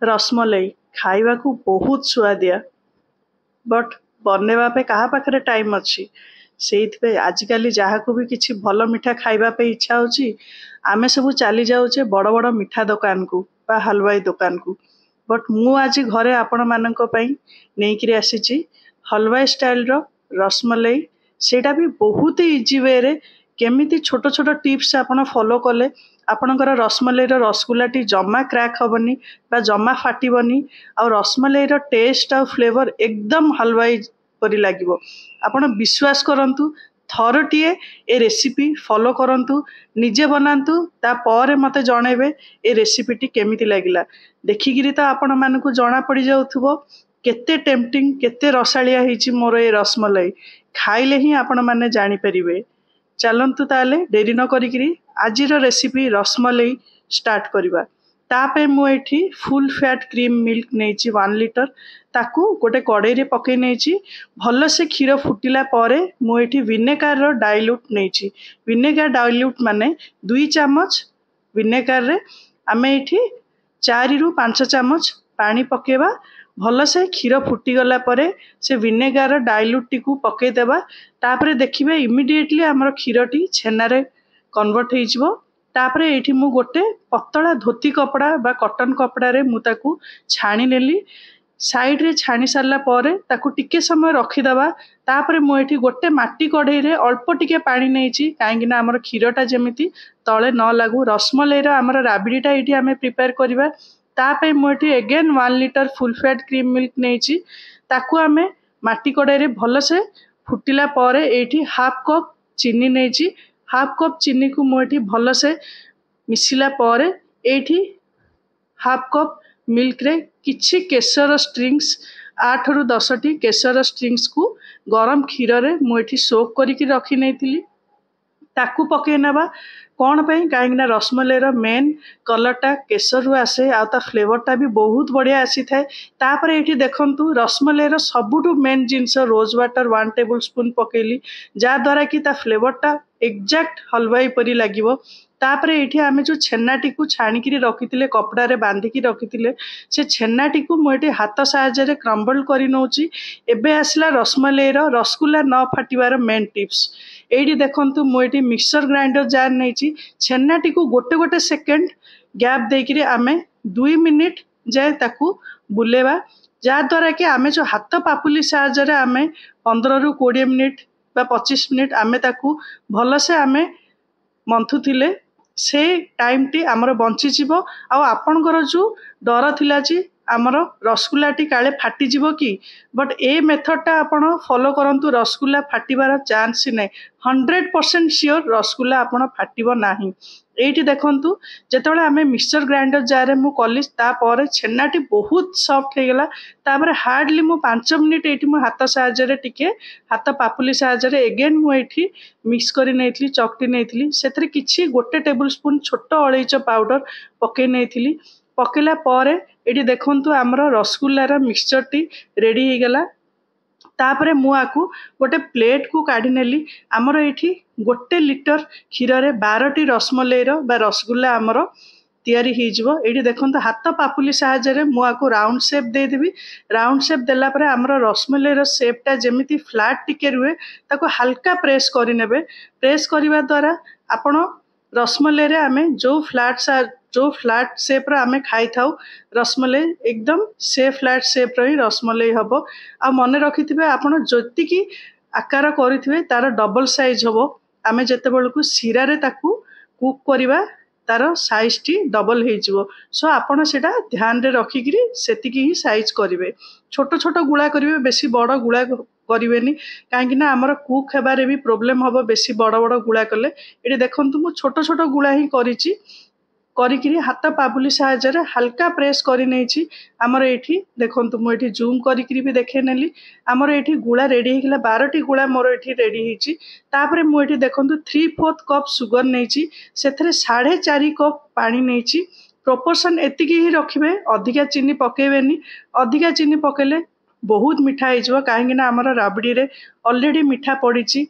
रसमलाई खाइबा को बहुत सुआदिया बट बनैबा पे कहा पाखरे टाइम अच्छी से आजिकल जहाँ को भी किसी भल मिठा खाइबा पे इच्छा होची आमे सब चली जाऊचे बड़ बड़ मिठा दुकान को बा हलवाई दुकान को बट मु आज घरे आपण मानक पई नेइकिरी आसीची हलवाई स्टाइल रो रसमलाई सेटा भी बहुत इजी वे रे केमिति छोट छोट टिप्स आपण फॉलो कले आपणकर रसमलाई रसगुल्लाटी जमा क्रैक हेनी जमा फाटबनी आ रसमलाई टेस्ट आ फ्लेवर एकदम हलवाई परी लगे आपण विश्वास करंतु थरटीए ए रेसिपी फॉलो करंतु निजे बनातु तापर मते जनइबे ए रेसिपीटी केमिति लागिला देखिकिरी तो आपण मानकु जना पड़ी जाउथुबो केते टेम्पटिंग केते रसालिया हिची मोर ए रसमलाई खाइले ही आपण माने जानि परिबे। चलंतु ताले डेरी न करिकिरी आजिर रेसिपी रसमलाई स्टार्ट करिबा। तापे मु एठी फुल फैट क्रीम मिल्क नेची 1 लीटर ताकू गोटे कड़ाई रे पकई नेची भल से क्षीर फुटिला परे मु एठी विनेगार रो डाइल्यूट नेची विनेगार डाइल्यूट माने 2 चम्मच विनेगार रे आमे एठी 4 रु 5 चम्मच पानी पकेबा भल से क्षीर फुटी गला परे से विनेगार डाइल्यूट टी को पकई देबा तापरे देखिबे इमिडिएटली हमर क्षीरटी छेनारे कन्वर्ट होइजबो तापरे एठी मु गोटे पतला धोती कपड़ा बा कॉटन कपड़ा रे मु ताकू छाणी नेली साइड रे छाणी सारला परे ताकू टिके समय रखी दबा तापरे मु एठी गोटे माटी कढ़ई रे अल्प टिके पानी नेची काहेकि ना हमर क्षीरटा जेमिति तळे न लागू रसमलाई रा हमर राबिडीटा एठी हमें प्रिपेयर करबा तापे मु एठी again 1 litre full fat cream milk नेची ताकू हमें माटी कढ़ई रे भल से फुटिला परे एठी हाफ कप चीनी नेची हाफ कप चीनी को मुझे भल से मिसिला परे एठी हाफ कप मिल्क रे किछि केसर स्ट्रिंग्स 8 रु 10 टी केसर स्ट्रिंग्स को गरम क्षीर रे मुझे सोक करिकी रखी नेथिली ताकू पके नबा कौन पे कहीं रसमलाई मेन कलरटा केसर रु आसे आ फ्लेवरटा भी बहुत बढ़िया आसी थाए तापर एठी देखंतु रसमलाई सबुठु मेन जिनस रोज वाटर 1 टेबल स्पून पकेली जा द्वारा कि ता फ्लेवरटा एग्जैक्ट हलवाई परी लागिवो तापर एठी आमे जो छेनाटी को छाणिकी रखिथिले कपड़ा रे बांधिकी रखिथिले से छेनाटी को मु एठी हाथ साहाय्य रे क्रम्बल करी नउची एबे आसला रसमलाई रसगुल्ला न फाटिबार मेन टिप्स एठी देखंतु मु एठी मिक्सर ग्राइंडर जार नेची छेनाटी को गोटे गोटे सेकेंड गैप देकिरी आमे 2 मिनिट जाए ताकू बुलेबा जा द्वारा कि आमे जो हाथ पापुली साहाय्य रे आमे 15 रु 20 मिनिट बा 25 मिनिट आमे ताकू भल से आमे मंथुथिले से टाइम टी आमर बंची जीवो आ आपनकर जो डर थिला जी आमर रसगुल्लाटी काले फाटी जीवो कि बट ए मेथडटा आपण फॉलो करंतु रसगुल्ला फाटिबार चांस ही नै 100% श्योर रसगुल्ला आपण फाटिबो नाही एठी देखंतु जेतबेले आमे मिक्सचर ग्राइंडर जारे मु कलिस ता परे छेनाटी बहुत सॉफ्ट हे गेला तापर हार्डली मु 5 मिनिट एठी मु हाथ साहाय्य रे टिके हाथ पापुली साहाय्य रे अगेन मु एठी मिक्स करी नेथली चकटी नेथली सेथरे किछि गोटे टेबल स्पून छोट अलैच पाउडर पके नेथली पकेला परे एठी देखंतु हमर रसगुल्ला मिक्सचर टी रेडी हे गेला तापरे मु आकू गोटे प्लेट को काढी नेली हमर एठी गोटे लीटर क्षीर रे 12 टी रसमलाई बा रसगुल्ला हमर तैयारी हो जिवो एठी देखंतु हाथ पापुली साहाय्य रे मु आकू राउंड शेप दे देबी राउंड शेप देला परे हमर रसमलाई शेपटा जेमिति फ्लैट टिके रुए ताको हल्का प्रेस करि नेबे प्रेस करिवा द्वारा आपण रसमलाई रे आमे जो फ्लैट शेप रे आमे खाई थाउ रसमलाई एकदम से फ्लैट शेप रे रसमलाई हबो आ मने रखिथिबे आपण जति की आकार करिथिबे तार डबल साइज हबो आमे जते बेलकु सिरा रे ताकू कुक करिवा तार साइज टी डबल हे जिवो सो आपण सेटा ध्यान रे रखिकिरी सेतिकी ही साइज करिवे छोट छोट गुळा करिवे बेसी बड़ गुळा करिवेनी काहेकि ना हमर कुक हेबारे भी प्रॉब्लम हबो बेसी बड़ बड़ गुळा कले एठी देखंतु मु छोट छोट गुळा ही करिची करिकिरी हाथ पापुली साहाय्य रे हल्का प्रेस करि नेछि हमर एठी देखंतु मु एठी जूम करिकिरी भी देखे नेली हमर एठी गुळा रेडी हे गेला 12 टी गुळा मोर एठी रेडी हिची तापरे मु एठी देखंतु 3/4 कप सुगर नेछि सेथरे 4.5 कप पानी नेछि प्रोपोर्शन एतिकी ही रखिबे अधिका चीनी पकेबेनी अधिका चीनी पकेले बहुत मिठा हो कहीं आमर राबड़ी रे ऑलरेडी मिठा पड़ी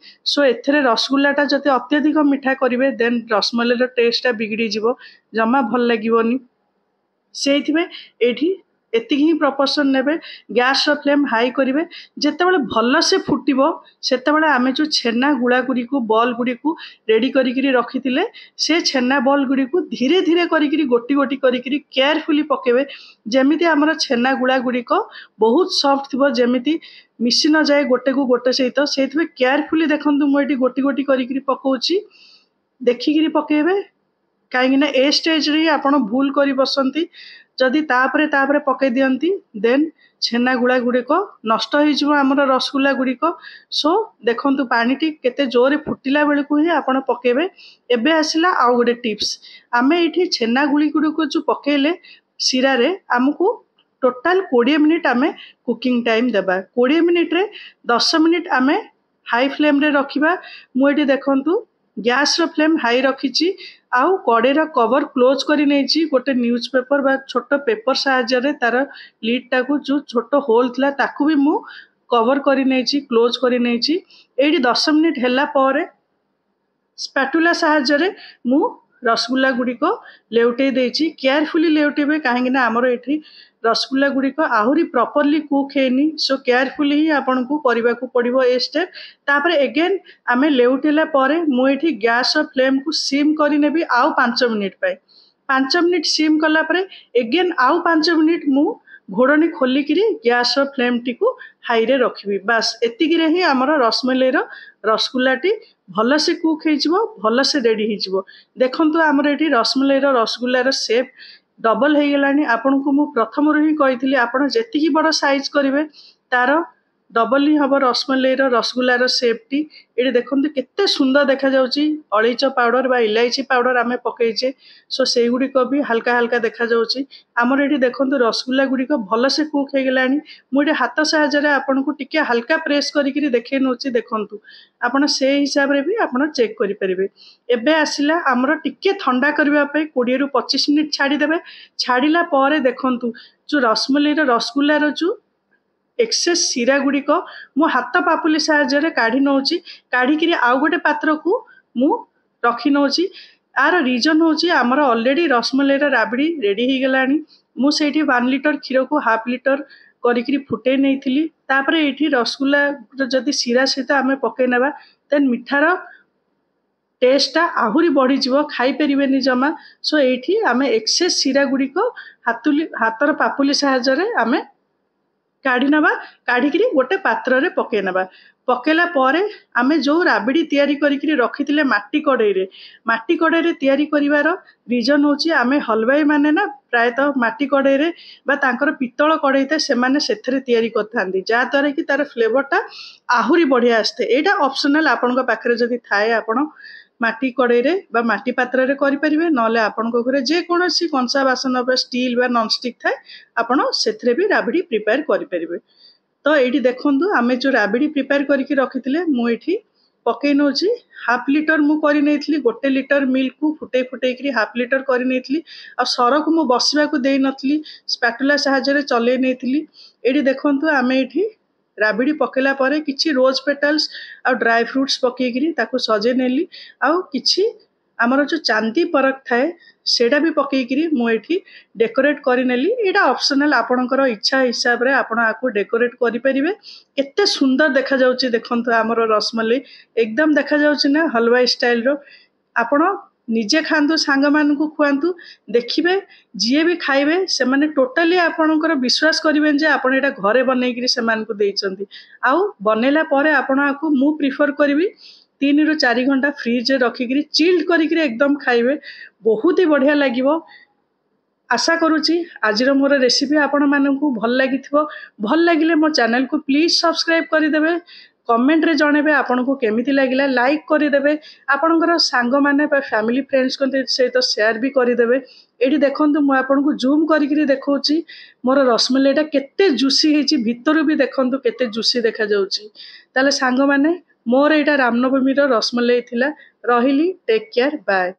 सो एथरे रसगुल्लाटा जब अत्यधिक मिठा करेंगे देन रसमलाई टेस्टा बिगड़ी जीव जमा भल लगे। ସେଇଥିପାଇଁ ଏଇଠି ଏତିକି ହିଁ ପ୍ରପୋର୍ସନ୍ ନେବେ। ଗ୍ୟାସ୍ର ଫ୍ଲେମ୍ ହାଇ କରିବେ। ଯେତେବେଳେ ଭଲସେ ଫୁଟିବ ସେତେବେଳେ ଆମେ ଯେଉଁ ଛେନା ଗୁଳାଗୁଡ଼ିକୁ ବଲ୍ ଗୁଡ଼ିକୁ ରେଡ଼ି କରିକିରି ରଖିଥିଲେ ସେ ଛେନା ବଲ୍ ଗୁଡ଼ିକୁ ଧୀରେ ଧୀରେ କରିକିରି ଗୋଟି ଗୋଟି କରିକିରି କେୟାରଫୁଲି ପକେଇବେ, ଯେମିତି ଆମର ଛେନା ଗୁଳା ଗୁଡ଼ିକ ବହୁତ ସଫ୍ଟ ଥିବ, ଯେମିତି ମିଶି ନଯାଏ ଗୋଟେକୁ ଗୋଟେ ସହିତ। ସେଇଥିପାଇଁ କେୟାରଫୁଲି ଦେଖନ୍ତୁ ମୁଁ ଏଠି ଗୋଟି ଗୋଟି କରିକିରି ପକଉଛି, ଦେଖିକିରି ପକେଇବେ, କାହିଁକିନା ଏ ଷ୍ଟେଜ୍ରେ ହିଁ ଆପଣ ଭୁଲ କରି ବସନ୍ତି। ଯଦି ତାପରେ ପକେଇ ଦିଅନ୍ତି ଦେନ୍ ଛେନା ଗୁଳା ଗୁଡ଼ିକ ନଷ୍ଟ ହେଇଯିବ ଆମର ରସଗୋଲା ଗୁଡ଼ିକ। ସୋ ଦେଖନ୍ତୁ ପାଣିଟି କେତେ ଜୋରରେ ଫୁଟିଲା ବେଳକୁ ହିଁ ଆପଣ ପକେଇବେ। ଏବେ ଆସିଲା ଆଉ ଗୋଟେ ଟିପ୍ସ, ଆମେ ଏଇଠି ଛେନା ଗୁଳି ଗୁଡ଼ିକୁ ଯେଉଁ ପକେଇଲେ ଶିରାରେ, ଆମକୁ ଟୋଟାଲ 20 ମିନିଟ୍ ଆମେ କୁକିଂ ଟାଇମ୍ ଦେବା। 20 ମିନିଟ୍ରେ 10 ମିନିଟ୍ ଆମେ ହାଇ ଫ୍ଲେମ୍ରେ ରଖିବା। ମୁଁ ଏଠି ଦେଖନ୍ତୁ ଗ୍ୟାସ୍ର ଫ୍ଲେମ୍ ହାଇ ରଖିଛି, ଆଉ କଡ଼େଇର କଭର କ୍ଲୋଜ୍ କରି ନେଇଛି ଗୋଟେ ନ୍ୟୁଜ୍ ପେପର ବା ଛୋଟ ପେପର ସାହାଯ୍ୟରେ। ତାର ଲିଡ୍ଟାକୁ ଯେଉଁ ଛୋଟ ହୋଲ୍ ଥିଲା ତାକୁ ବି ମୁଁ କଭର କରି ନେଇଛି, କ୍ଲୋଜ୍ କରି ନେଇଛି। ଏଇଠି 10 ମିନିଟ୍ ହେଲା ପରେ ସ୍ପାଟୁଲା ସାହାଯ୍ୟରେ ମୁଁ ରସଗୋଲା ଗୁଡ଼ିକ ଲେଉଟେଇ ଦେଇଛି। କେୟାରଫୁଲି ଲେଉଟେଇବେ, କାହିଁକିନା ଆମର ଏଠି ରସଗୋଲା ଗୁଡ଼ିକ ଆହୁରି ପ୍ରପରଲି କୁକ୍ ହେଇନି। ସୋ କେୟାରଫୁଲି ହିଁ ଆପଣଙ୍କୁ କରିବାକୁ ପଡ଼ିବ ଏ ଷ୍ଟେପ୍। ତାପରେ ଏଗେନ୍ ଆମେ ଲେଉଟେଇଲା ପରେ ମୁଁ ଏଠି ଗ୍ୟାସ୍ର ଫ୍ଲେମ୍କୁ ସିମ୍ କରିନେବି ଆଉ 5 ମିନିଟ୍ ପାଇଁ। 5 ମିନିଟ୍ ସିମ୍ କଲା ପରେ ଏଗେନ୍ ଆଉ 5 ମିନିଟ୍ ମୁଁ ଘୋଡ଼ଣୀ ଖୋଲିକିରି ଗ୍ୟାସ୍ର ଫ୍ଲେମ୍ଟିକୁ ହାଇରେ ରଖିବି। ବାସ୍ ଏତିକିରେ ହିଁ ଆମର ରସମଲେଇର ରସଗୋଲାଟି ଭଲସେ କୁକ୍ ହେଇଯିବ, ଭଲସେ ରେଡ଼ି ହେଇଯିବ। ଦେଖନ୍ତୁ ଆମର ଏଠି ରସମଲେଇର ରସଗୋଲାର ସେପ୍ ଡବଲ ହେଇଗଲାଣି। ଆପଣଙ୍କୁ ମୁଁ ପ୍ରଥମରୁ ହିଁ କହିଥିଲି ଆପଣ ଯେତିକି ବଡ଼ ସାଇଜ୍ କରିବେ ତାର ଡବଲ ହିଁ ହେବ ରସମଲେଇର ରସଗୋଲାର ସେପ୍ଟି। ଏଠି ଦେଖନ୍ତୁ କେତେ ସୁନ୍ଦର ଦେଖାଯାଉଛି। ଅଳେଇଚ ପାଉଡ଼ର ବା ଇଲାଇଚି ପାଉଡ଼ର ଆମେ ପକେଇଛେ, ସୋ ସେଇଗୁଡ଼ିକ ବି ହାଲକା ହାଲକା ଦେଖାଯାଉଛି। ଆମର ଏଠି ଦେଖନ୍ତୁ ରସଗୋଲା ଗୁଡ଼ିକ ଭଲସେ କୁକ୍ ହେଇଗଲାଣି। ମୁଁ ଏଠି ହାତ ସାହାଯ୍ୟରେ ଆପଣଙ୍କୁ ଟିକେ ହାଲକା ପ୍ରେସ୍ କରିକିରି ଦେଖେଇ ନେଉଛି, ଦେଖନ୍ତୁ। ଆପଣ ସେଇ ହିସାବରେ ବି ଆପଣ ଚେକ୍ କରିପାରିବେ। ଏବେ ଆସିଲା ଆମର ଟିକେ ଥଣ୍ଡା କରିବା ପାଇଁ 20ରୁ 25 ମିନିଟ୍ ଛାଡ଼ିଦେବେ। ଛାଡ଼ିଲା ପରେ ଦେଖନ୍ତୁ ଯେଉଁ ରସମଲେଇର ରସଗୋଲାର ଯେଉଁ ଏକ୍ସେସ୍ ଶିରା ଗୁଡ଼ିକ ମୁଁ ହାତ ପାପୁଲି ସାହାଯ୍ୟରେ କାଢ଼ି ନେଉଛି। କାଢ଼ିକିରି ଆଉ ଗୋଟେ ପାତ୍ରକୁ ମୁଁ ରଖି ନେଉଛି। ଆର ରିଜନ୍ ହେଉଛି ଆମର ଅଲରେଡ଼ି ରସମଲେଇର ରାବିଡ଼ି ରେଡ଼ି ହେଇଗଲାଣି। ମୁଁ ସେଇଠି 1 ଲିଟର କ୍ଷୀରକୁ 1/2 ଲିଟର କରିକିରି ଫୁଟେଇ ନେଇଥିଲି। ତାପରେ ଏଇଠି ରସଗୋଲାର ଯଦି ଶିରା ସହିତ ଆମେ ପକେଇ ନେବା ଦେନ୍ ମିଠାର ଟେଷ୍ଟଟା ଆହୁରି ବଢ଼ିଯିବ, ଖାଇପାରିବେନି ଜମା। ସୋ ଏଇଠି ଆମେ ଏକ୍ସେସ୍ ଶିରା ଗୁଡ଼ିକ ହାତର ପାପୁଲି ସାହାଯ୍ୟରେ ଆମେ କାଢ଼ି ନେବା। କାଢ଼ିକିରି ଗୋଟେ ପାତ୍ରରେ ପକେଇ ନେବା। ପକେଇଲା ପରେ ଆମେ ଯେଉଁ ରାବିଡ଼ି ତିଆରି କରିକିରି ରଖିଥିଲେ ମାଟି କଡ଼େଇରେ ତିଆରି କରିବାର ରିଜନ୍ ହେଉଛି ଆମେ ହଲବାଇ ମାନେ ନା ପ୍ରାୟତଃ ମାଟି କଡ଼େଇରେ ବା ତାଙ୍କର ପିତ୍ତଳ କଡ଼େଇ ଥାଏ, ସେମାନେ ସେଥିରେ ତିଆରି କରିଥାନ୍ତି, ଯାହାଦ୍ୱାରା କି ତାର ଫ୍ଲେଭରଟା ଆହୁରି ବଢ଼ିଆ ଆସିଥାଏ। ଏଇଟା ଅପସନାଲ, ଆପଣଙ୍କ ପାଖରେ ଯଦି ଥାଏ ଆପଣ ମାଟି କଡ଼େଇରେ ବା ମାଟି ପାତ୍ରରେ କରିପାରିବେ, ନହେଲେ ଆପଣଙ୍କ ଘରେ ଯେକୌଣସି କଂସା ବାସନ ବା ଷ୍ଟିଲ୍ ବା ନନଷ୍ଟିକ୍ ଥାଏ ଆପଣ ସେଥିରେ ବି ରାବିଡ଼ି ପ୍ରିପେୟାର କରିପାରିବେ। ତ ଏଇଠି ଦେଖନ୍ତୁ ଆମେ ଯେଉଁ ରାବିଡ଼ି ପ୍ରିପେୟାର କରିକି ରଖିଥିଲେ ମୁଁ ଏଇଠି ପକେଇ ନେଉଛି। 1/2 ଲିଟର ମୁଁ କରି ନେଇଥିଲି, 1 ଲିଟର ମିଲ୍କକୁ ଫୁଟେଇକିରି 1/2 ଲିଟର କରି ନେଇଥିଲି। ଆଉ ସରକୁ ମୁଁ ବସିବାକୁ ଦେଇନଥିଲି, ସ୍ପାଟୁଲା ସାହାଯ୍ୟରେ ଚଲେଇ ନେଇଥିଲି। ଏଇଠି ଦେଖନ୍ତୁ ଆମେ ଏଇଠି ରାବିଡ଼ି ପକେଇଲା ପରେ କିଛି ରୋଜ୍ ପେଟାଲ୍ସ ଆଉ ଡ୍ରାଏ ଫ୍ରୁଟ୍ସ ପକେଇକିରି ତାକୁ ସଜେଇ ନେଲି। ଆଉ କିଛି ଆମର ଯେଉଁ ଚାନ୍ଦି ପରକ ଥାଏ ସେଇଟା ବି ପକେଇକିରି ମୁଁ ଏଠି ଡେକୋରେଟ୍ କରିନେଲି। ଏଇଟା ଅପସନାଲ, ଆପଣଙ୍କର ଇଚ୍ଛା ହିସାବରେ ଆପଣ ଆକୁ ଡେକୋରେଟ୍ କରିପାରିବେ। କେତେ ସୁନ୍ଦର ଦେଖାଯାଉଛି ଦେଖନ୍ତୁ ଆମର ରସମଲେଇ, ଏକଦମ ଦେଖାଯାଉଛି ନା ହଲୱାଇ ଷ୍ଟାଇଲର। ଆପଣ ନିଜେ ଖାଆନ୍ତୁ, ସାଙ୍ଗମାନଙ୍କୁ ଖୁଆନ୍ତୁ, ଦେଖିବେ ଯିଏ ବି ଖାଇବେ ସେମାନେ ଟୋଟାଲି ଆପଣଙ୍କର ବିଶ୍ୱାସ କରିବେନି ଯେ ଆପଣ ଏଇଟା ଘରେ ବନେଇକିରି ସେମାନଙ୍କୁ ଦେଇଛନ୍ତି। ଆଉ ବନେଇଲା ପରେ ଆପଣ ଆକୁ ମୁଁ ପ୍ରିଫର କରିବି 3ରୁ 4 ଘଣ୍ଟା ଫ୍ରିଜରେ ରଖିକିରି ଚିଲ୍ଡ କରିକିରି ଏକଦମ ଖାଇବେ, ବହୁତ ହି ବଢ଼ିଆ ଲାଗିବ। ଆଶା କରୁଛି ଆଜିର ମୋର ରେସିପି ଆପଣମାନଙ୍କୁ ଭଲ ଲାଗିଥିବ। ଭଲ ଲାଗିଲେ ମୋ ଚ୍ୟାନେଲକୁ ପ୍ଲିଜ୍ ସବସ୍କ୍ରାଇବ୍ କରିଦେବେ, କମେଣ୍ଟରେ ଜଣେଇବେ ଆପଣଙ୍କୁ କେମିତି ଲାଗିଲା, ଲାଇକ୍ କରିଦେବେ, ଆପଣଙ୍କର ସାଙ୍ଗମାନେ ବା ଫ୍ୟାମିଲି ଫ୍ରେଣ୍ଡସ୍ଙ୍କ ସହିତ ସେୟାର ବି କରିଦେବେ। ଏଇଠି ଦେଖନ୍ତୁ ମୁଁ ଆପଣଙ୍କୁ ଜୁମ୍ କରିକିରି ଦେଖାଉଛି ମୋର ରସମଲେଇଟା କେତେ ଜୁସି ହେଇଛି, ଭିତରୁ ବି ଦେଖନ୍ତୁ କେତେ ଜୁସି ଦେଖାଯାଉଛି। ତାହେଲେ ସାଙ୍ଗମାନେ ମୋର ଏଇଟା ରାମନବମୀର ରସମଲେଇ ଥିଲା। ରହିଲି, ଟେକ୍ କେୟାର, ବାଏ।